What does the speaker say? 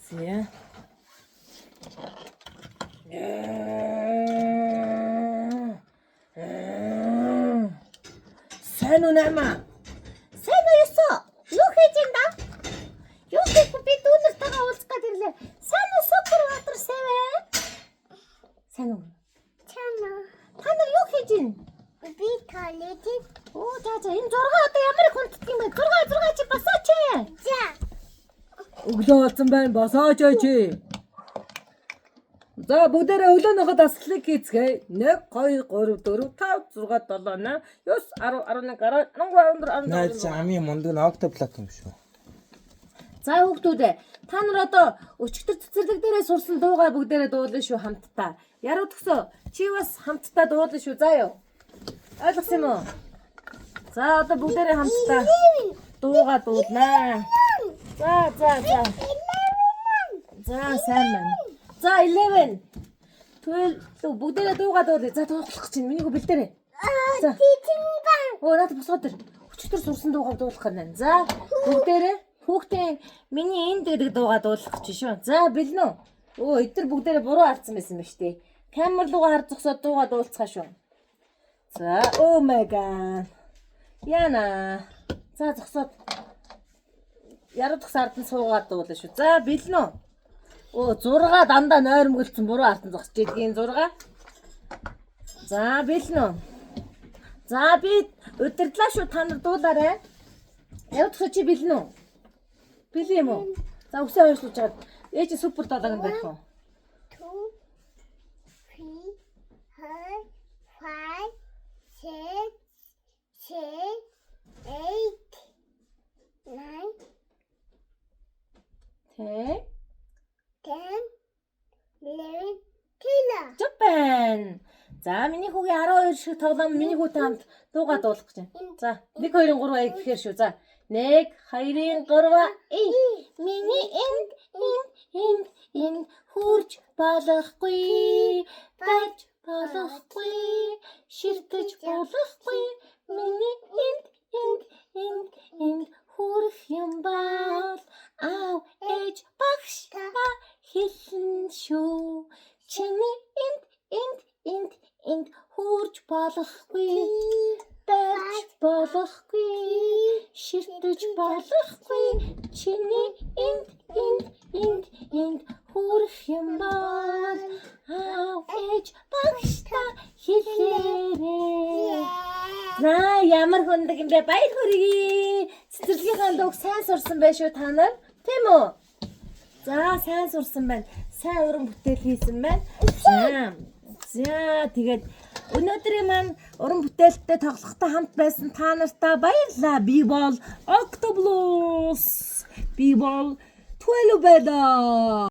Зя. Сайн уу наймаа? Сайн уу ёсоо? Юу хийж юм да? Юу хийх би дүүнэртэйгээ уулзах гээд ирлээ. Сайн уу Сүхбаатар сэвэ? Сайн уу? Чана. Та нар юу хийж юм? Би талээд. Оо за энэ 6 одоо ямар их хүнддэг юм бэ? 6 чи басаач. За. Өглөө болсон байна. Босооч чи. За бүгдээрээ өглөөнийхөө дасгалыг хийцгээе. 1 2 3 4 5 6 7 8 9 10 11 12 Наа чи амийн мундаг ноктоблок юм шүү. За хүүхдүүд та нар одоо өчигдөр цэцэрлэг дээрээ сурсан дуугаа бүгдээрээ дуулна шүү хамтдаа. Яруу төгсөө чи бас хамтдаа дуулна шүү. За юу. Ойлгосон юм уу? За одоо бүгдээрээ хамтдаа дуугаа дуулнаа. За. За сайн байна. За 11 12 бүгдээрээ дуугаа дуулъя. За дуулах чинь миний хөө бэлдээрээ. За. Оо надад босгоод ир. Өчигдөр сурсан дуугаа дуулах гэнэ. За бүгдээрээ хүүхдээ миний энэ дээр дуугаа дуулах гэж шүү. За бэлнэ үү? Өө эдгээр бүгдээрээ буруу харсан байсан ба штэ. Камер руугаа хар зогсоод дуугаа дуулцгаа шүү. За oh my god. Яна. За зогсоод. Яруу төгс ард нь суугаад дуулаа шүү. За бэлнэ үү? Оо 6 дандаа нойрмөглцөн буруу ард нь зогсож идгийн 6. За бэлнэ үү? За би удирдлаа шүү та нар дуулаарай. Яруу төгс чи бэлнэ үү? Бэлээ юм уу? За өсөө хойшлуулж чад. Ээж супер далаг байх уу? 2 3 4 5 6 7 8 Тэ. 10 11 12 Жапан. За миний хүүгийн 12 шиг тоглоом миний хүүтэй хамт дуугаа дуулах гэж байна. За 1 2 3 гэхээр шүү. За 1 2 3 миний энд хурж болохгүй байж болохгүй ширтэж болохгүй миний энд хүрэх юм бол аав ээж багш та хэлсэн шүү чиний энд хурж болохгүй байж болохгүй ширтэж болохгүй чиний энд хүрэх юм бол аав ээж багш та хэлээрээ. За ямар хүндэг юм бэ? Баяр хүргэе. Цэцэрлэгийнхаа дууг сайн сурсан байх шүү та нар. Тийм үү? За сайн сурсан байна. Сайн уран бүтээл хийсэн байна. За тэгээд өнөөдрийн маань уран бүтээлтэй тоглохтой хамт байсан та нартай баярлалаа. Би бол Octobus. Би бол 12 байлаа.